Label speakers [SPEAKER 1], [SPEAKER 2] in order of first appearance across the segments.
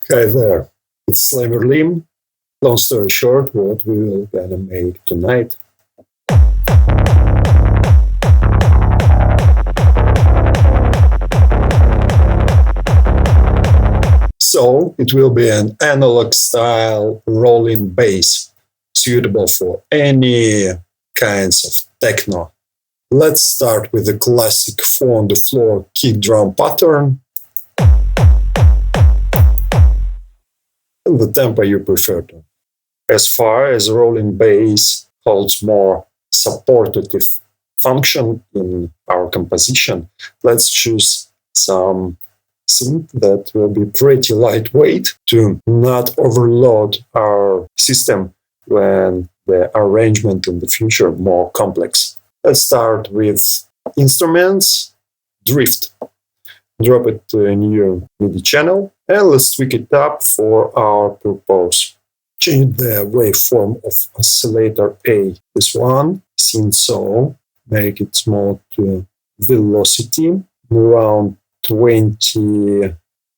[SPEAKER 1] Hi there, it's Flanger. Long story short, what we will gonna make tonight. So it will be an analog style rolling bass, suitable for any kinds of techno. Let's start with the classic 4 on the floor kick drum pattern. And the tempo you prefer to. As far as rolling bass holds more supportive function in our composition, let's choose some synth that will be pretty lightweight to not overload our system when the arrangement in the future more complex. Let's start with instruments, Drift. Drop it to a new MIDI channel and let's tweak it up for our purpose. Change the waveform of oscillator A, this one, synth so, make it small to velocity, around 20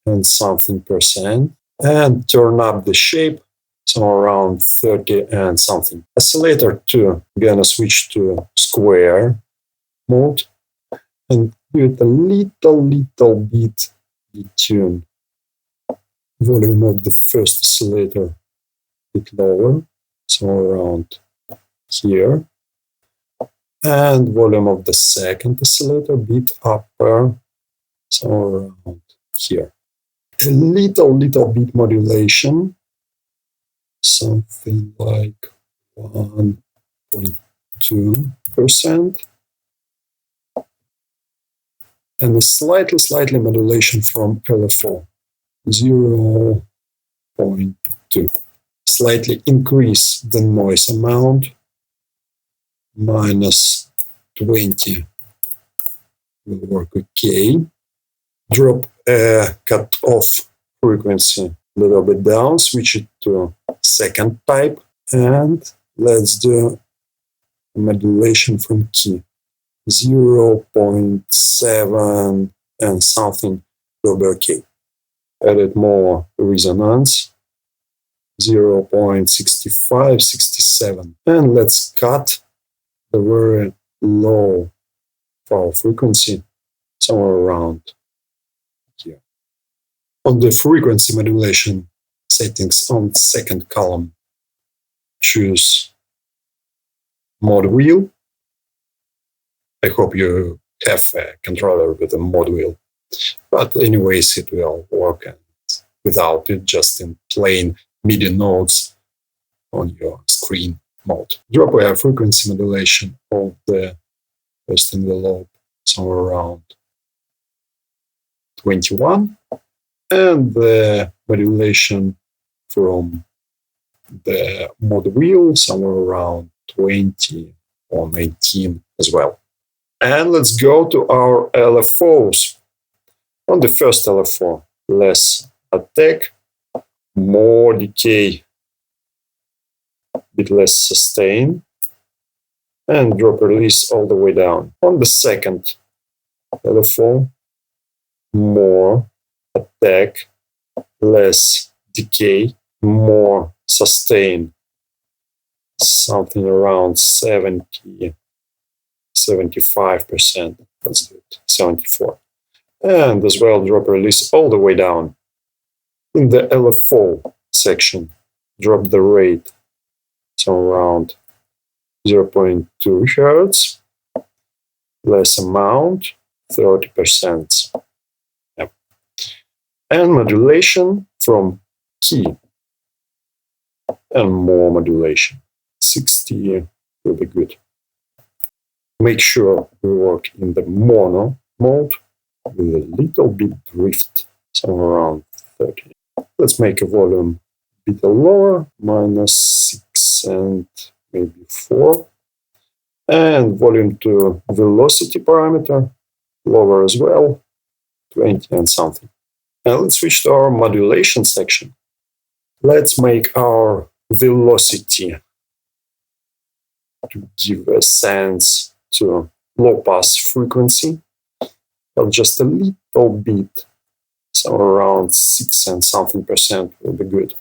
[SPEAKER 1] and something percent, and turn up the shape, so around 30 and something. Oscillator 2, gonna switch to square mode, and give it a little bit detune. Volume of the first oscillator a bit lower, so around here. And volume of the second oscillator a bit upper, so around here. A little bit modulation, something like 1.2%. And a slightly modulation from LFO, 0.2. Slightly increase the noise amount, minus 20 will work okay. Drop a cut-off frequency a little bit down, switch it to second type, and let's do a modulation from key. 0.7 and something will be okay. Added more resonance, 0.65, 67. And let's cut the very low power frequency, somewhere around here. On the frequency modulation settings on the second column, choose mod wheel. I hope you have a controller with a mod wheel, but anyways it will work and without it, just in plain MIDI notes on your screen mode. Drop a frequency modulation of the first envelope, somewhere around 21, and the modulation from the mod wheel somewhere around 20 or 19 as well. And let's go to our LFOs. On the first LFO, less attack, more decay, a bit less sustain, and drop release all the way down. On the second LFO, more attack, less decay, more sustain, something around 75%, let's do it, 74. And as well, drop release all the way down. In the LFO section, drop the rate, so around 0.2 Hz, less amount, 30%. Yep. And modulation from key, and more modulation, 60 will be good. Make sure we work in the mono mode with a little bit drift, somewhere around 30. Let's make a volume a bit lower, -6 and maybe 4. And volume to velocity parameter, lower as well, 20 and something. Now let's switch to our modulation section. Let's make our velocity to give a sense to low pass frequency, but just a little bit So around 6 and something % will be good.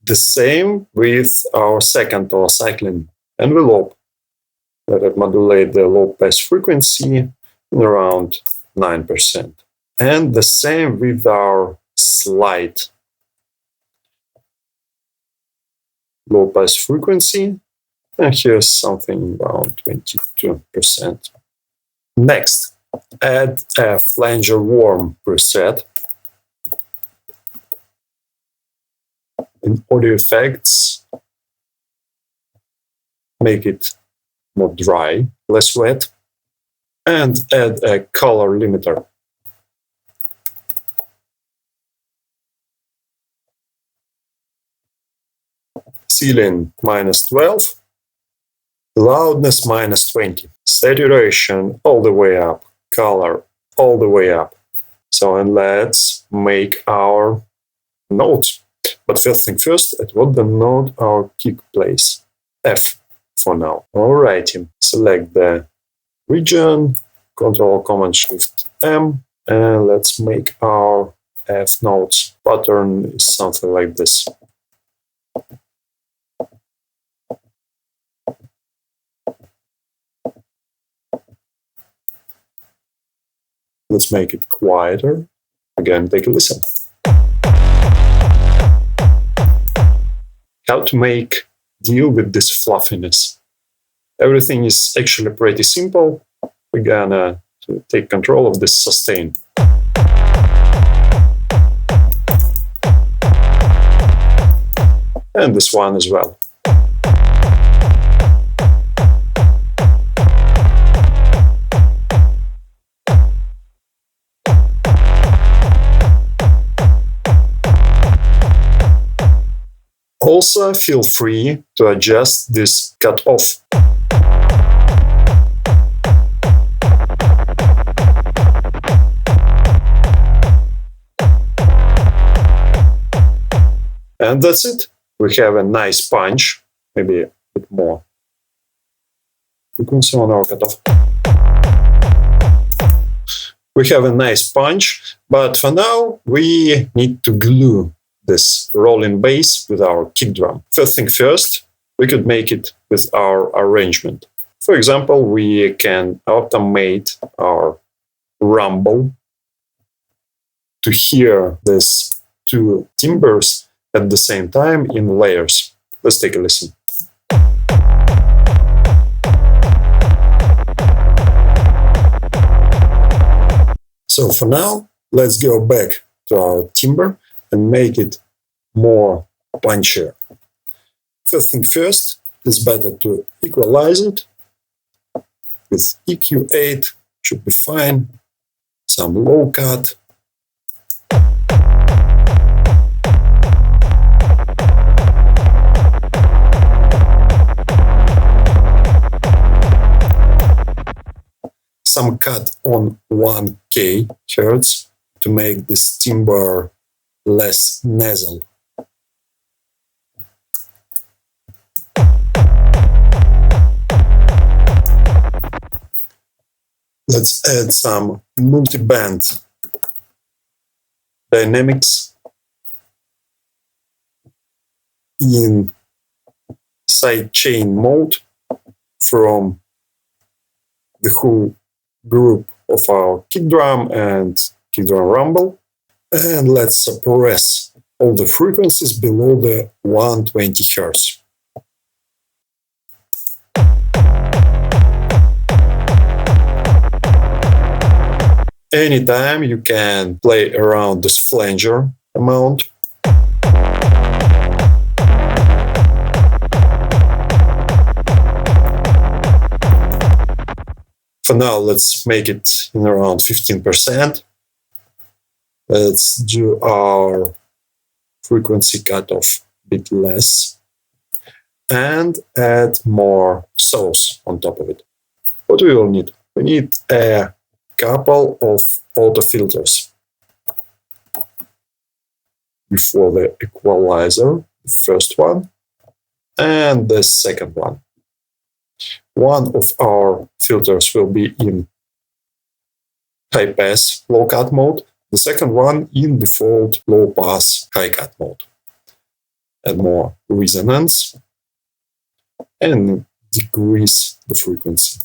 [SPEAKER 1] The same with our second or cycling envelope. Let it modulate the low pass frequency in around 9%. And the same with our slide low pass frequency. And here's something around 22%. Next, add a Flanger warm preset. In audio effects, make it more dry, less wet, and add a color limiter. Ceiling -12, loudness -20, saturation all the way up, color all the way up. So, and let's make our notes. But first thing first, at what the note our kick plays? F for now. Alrighty, select the region, Ctrl-Command-Shift-M, and let's make our F notes. Pattern is something like this. Let's make it quieter. Again, take a listen. How to deal with this fluffiness? Everything is actually pretty simple. We're gonna take control of this sustain. And this one as well. Also, feel free to adjust this cutoff. And that's it. We have a nice punch, maybe a bit more frequency on our cutoff. We have a nice punch, but for now we need to glue this rolling bass with our kick drum. First thing first, we could make it with our arrangement. For example, we can automate our rumble to hear these two timbres at the same time in layers. Let's take a listen. So for now, let's go back to our timbre and make it more punchier. First thing first, it's better to equalize it with EQ8, should be fine. Some low cut. Some cut on 1K hertz to make this timbre less nasal. Let's add some multiband dynamics in sidechain mode from the whole group of our kick drum and kick drum rumble. And let's suppress all the frequencies below the 120 Hz. Anytime you can play around this flanger amount. For now, let's make it in around 15%. Let's do our frequency cutoff a bit less and add more source on top of it. What we will need? We need a couple of auto filters before the equalizer, the first one, and the second one. One of our filters will be in high pass low cut mode, The second one in default low-pass high-cut mode. Add more resonance and decrease the frequency.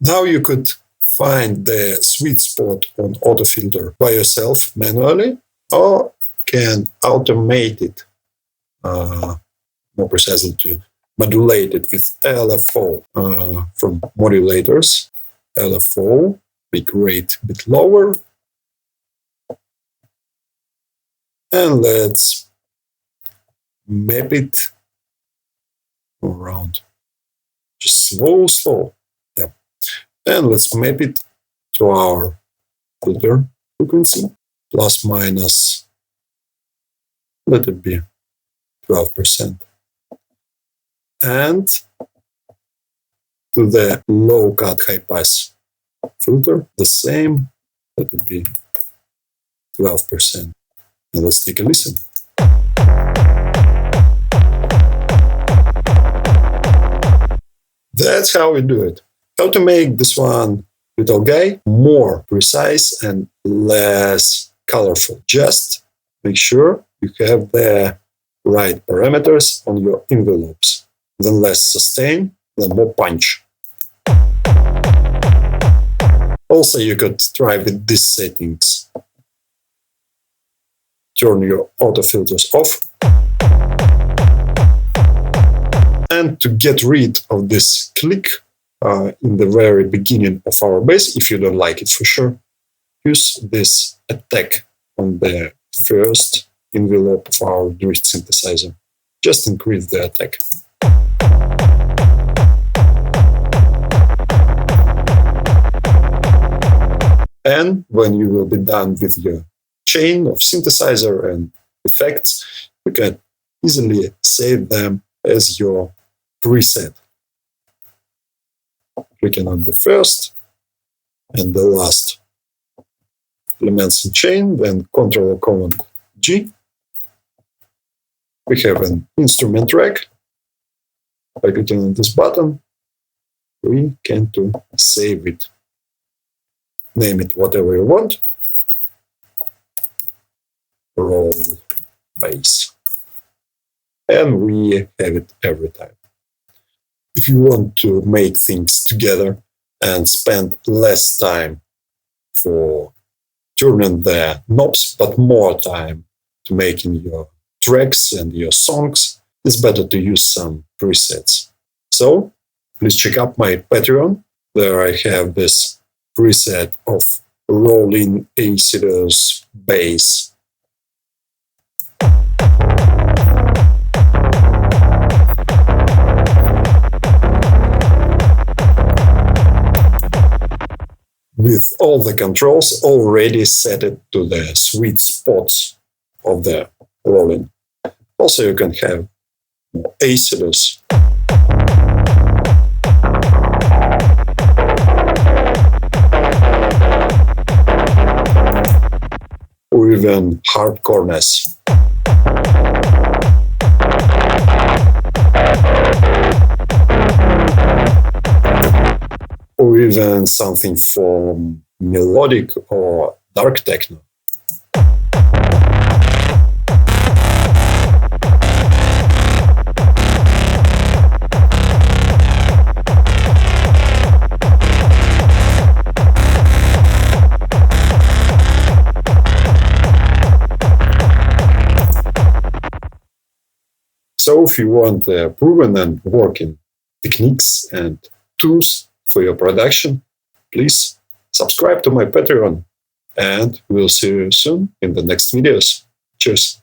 [SPEAKER 1] Now you could find the sweet spot on auto filter by yourself manually, or can automate it, more precisely to modulate it with LFO from modulators. LFO, big rate a bit lower. And let's map it around. Just slow. Yeah. And let's map it to our filter frequency, plus minus, let it be 12%. And to the low cut high pass filter, the same, let it be 12%. And let's take a listen. That's how we do it. How to make this one little guy more precise and less colorful. Just make sure you have the right parameters on your envelopes. Then less sustain, then more punch. Also, you could try with these settings. Turn your auto filters off. And to get rid of this click in the very beginning of our bass, if you don't like it for sure, use this attack on the first envelope of our drift synthesizer. Just increase the attack. And when you will be done with your chain of synthesizer and effects, you can easily save them as your preset. Clicking on the first and the last elements in chain, then Ctrl-Command-G. We have an instrument track. By clicking on this button, we can save it. Name it whatever you want. Roll bass. And we have it every time. If you want to make things together and spend less time for turning the knobs, but more time to making your tracks and your songs, it's better to use some presets. So please check out my Patreon. There I have this preset of rolling oscillators bass. With all the controls already set it to the sweet spots of the rolling. Also, you can have oscillators. Or even hardcoreness. Or even something from melodic or dark techno. So if you want proven and working techniques and tools for your production, please subscribe to my Patreon, and we'll see you soon in the next videos. Cheers!